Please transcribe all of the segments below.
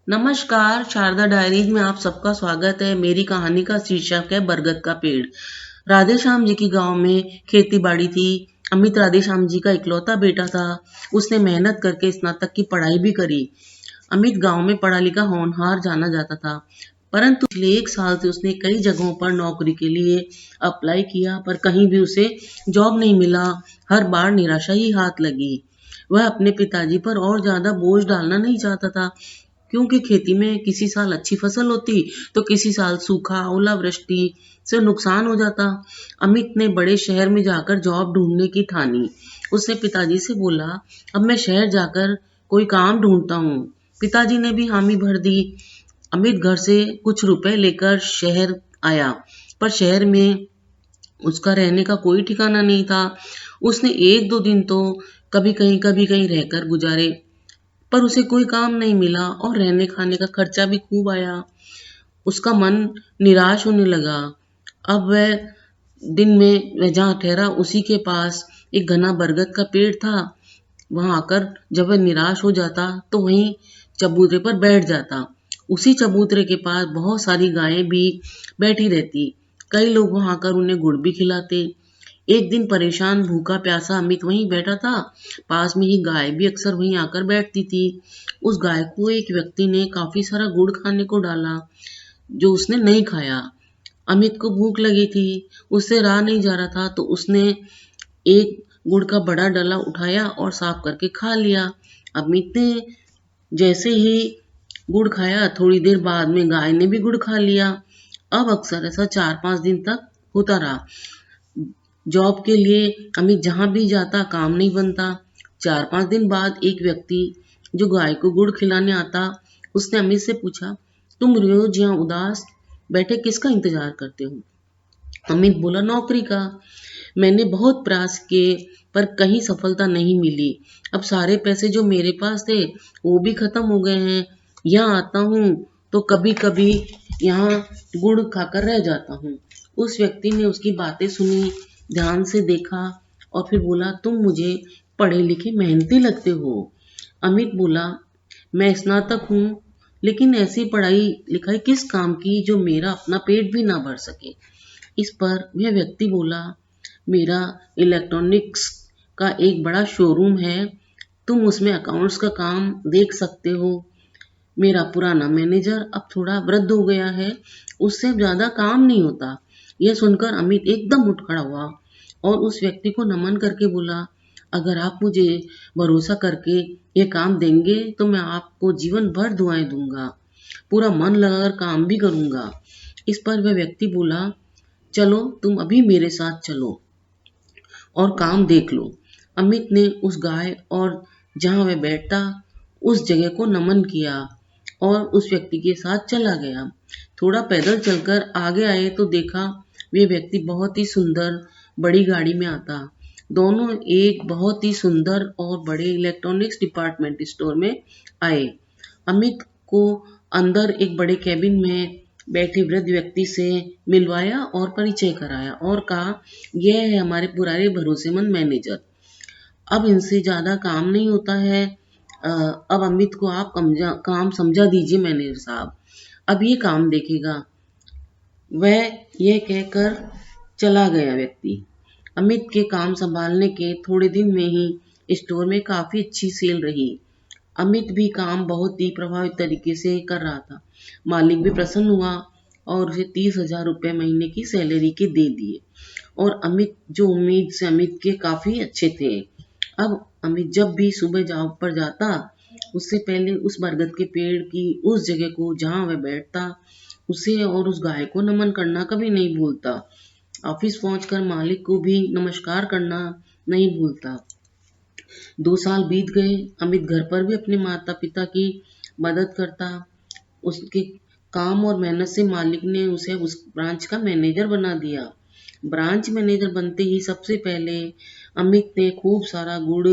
नमस्कार, शारदा डायरीज में आप सबका स्वागत है। मेरी कहानी का शीर्षक है बरगद का पेड़। राधे श्याम जी की गांव में खेती बाड़ी थी। अमित राधे श्याम जी का इकलौता बेटा था। उसने मेहनत करके स्नातक की पढ़ाई भी करी। अमित गांव में पढ़ा लिखा होनहार जाना जाता था, परंतु पिछले 1 साल से उसने कई जगहों पर नौकरी के लिए अप्लाई किया, पर कहीं भी उसे जॉब नहीं मिला। हर बार निराशा ही हाथ लगी। वह अपने पिताजी पर और ज्यादा बोझ डालना नहीं चाहता था, क्योंकि खेती में किसी साल अच्छी फसल होती तो किसी साल सूखा, ओलावृष्टि से नुकसान हो जाता। अमित ने बड़े शहर में जाकर जॉब ढूंढने की ठानी। उसने पिताजी से बोला, अब मैं शहर जाकर कोई काम ढूंढता हूँ। पिताजी ने भी हामी भर दी। अमित घर से कुछ रुपए लेकर शहर आया, पर शहर में उसका रहने का कोई ठिकाना नहीं था। उसने 1-2 दिन तो कभी कहीं रहकर गुजारे, पर उसे कोई काम नहीं मिला और रहने खाने का खर्चा भी खूब आया। उसका मन निराश होने लगा। अब वह दिन में वह जहाँ ठहरा उसी के पास एक घना बरगद का पेड़ था। वहां आकर जब वह निराश हो जाता तो वहीं चबूतरे पर बैठ जाता। उसी चबूतरे के पास बहुत सारी गायें भी बैठी रहती। कई लोग वहां आकर उन्हें गुड़ भी खिलाते। एक दिन परेशान भूखा प्यासा अमित वहीं बैठा था। पास में ही गाय भी अक्सर वहीं आकर बैठती थी। उस गाय को एक व्यक्ति ने काफी सारा गुड़ खाने को डाला, जो उसने नहीं खाया। अमित को भूख लगी थी, उससे रहा नहीं जा रहा था, तो उसने एक गुड़ का बड़ा डला उठाया और साफ करके खा लिया। अमित ने जैसे ही गुड़ खाया, थोड़ी देर बाद में गाय ने भी गुड़ खा लिया। अब अक्सर ऐसा 4-5 दिन तक होता रहा। जॉब के लिए अमित जहां भी जाता काम नहीं बनता। 4-5 दिन बाद एक व्यक्ति जो गाय को गुड़ खिलाने आता, उसने अमित से पूछा, तुम रोज यहाँ उदास बैठे किसका इंतजार करते हो? अमित बोला, नौकरी का। मैंने बहुत प्रयास किए, पर कहीं सफलता नहीं मिली। अब सारे पैसे जो मेरे पास थे वो भी खत्म हो गए हैं। यहाँ आता हूँ तो कभी कभी यहाँ गुड़ खाकर रह जाता हूँ। उस व्यक्ति ने उसकी बातें सुनी, ध्यान से देखा और फिर बोला, तुम मुझे पढ़े लिखे मेहनती लगते हो। अमित बोला, मैं स्नातक हूँ, लेकिन ऐसी पढ़ाई लिखाई किस काम की जो मेरा अपना पेट भी ना भर सके। इस पर वह व्यक्ति बोला, मेरा इलेक्ट्रॉनिक्स का एक बड़ा शोरूम है, तुम उसमें अकाउंट्स का काम देख सकते हो। मेरा पुराना मैनेजर अब थोड़ा वृद्ध हो गया है, उससे अब ज्यादा काम नहीं होता। यह सुनकर अमित एकदम उठ खड़ा हुआ और उस व्यक्ति को नमन करके बोला, अगर आप मुझे भरोसा करके ये काम देंगे तो मैं आपको जीवन भर दुआएं दूंगा, पूरा मन लगाकर काम भी करूंगा। इस पर वह व्यक्ति बोला, चलो तुम अभी मेरे साथ चलो और काम देख लो। अमित ने उस गाय और जहां वह बैठता उस जगह को नमन किया और उस व्यक्ति के साथ चला गया। थोड़ा पैदल चलकर आगे आए तो देखा वे व्यक्ति बहुत ही सुंदर बड़ी गाड़ी में आता। दोनों एक बहुत ही सुंदर और बड़े इलेक्ट्रॉनिक्स डिपार्टमेंट स्टोर में आए। अमित को अंदर एक बड़े कैबिन में बैठे वृद्ध व्यक्ति से मिलवाया और परिचय कराया और कहा, यह है हमारे पुराने भरोसेमंद मैनेजर। अब इनसे ज्यादा काम नहीं होता है। अब अमित को आप काम समझा दीजिए मैनेजर साहब, अब ये काम देखेगा। वह यह कहकर चला गया व्यक्ति। अमित के काम संभालने के थोड़े दिन में ही स्टोर में काफी अच्छी सेल रही। अमित भी काम बहुत ही प्रभावित तरीके से कर रहा था। मालिक भी प्रसन्न हुआ और उसे 30,000 रुपये महीने की सैलरी के दे दिए। और अमित जो उम्मीद से अमित के काफी अच्छे थे। अब अमित जब भी सुबह जॉब पर जाता, उससे पहले उस बरगद के पेड़ की उस जगह को जहाँ वह बैठता, उसे और उस गाय को नमन करना कभी नहीं भूलता। ऑफिस पहुंचकर मालिक को भी नमस्कार करना नहीं भूलता। 2 साल बीत गए। अमित घर पर भी अपने माता पिता की मदद करता। उसके काम और मेहनत से मालिक ने उसे उस ब्रांच का मैनेजर बना दिया। ब्रांच मैनेजर बनते ही सबसे पहले अमित ने खूब सारा गुड़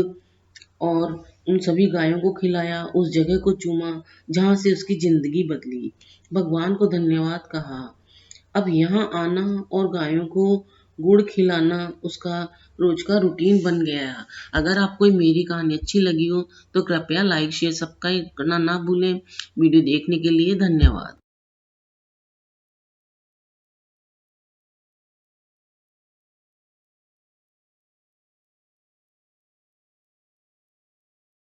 और उन सभी गायों को खिलाया, उस जगह को चूमा जहां से उसकी जिंदगी बदली। भगवान को धन्यवाद कहा। अब यहाँ आना और गायों को गुड़ खिलाना उसका रोज का रूटीन बन गया है। अगर आपको मेरी कहानी अच्छी लगी हो तो कृपया लाइक शेयर सब्सक्राइब करना ना भूलें। वीडियो देखने के लिए धन्यवाद।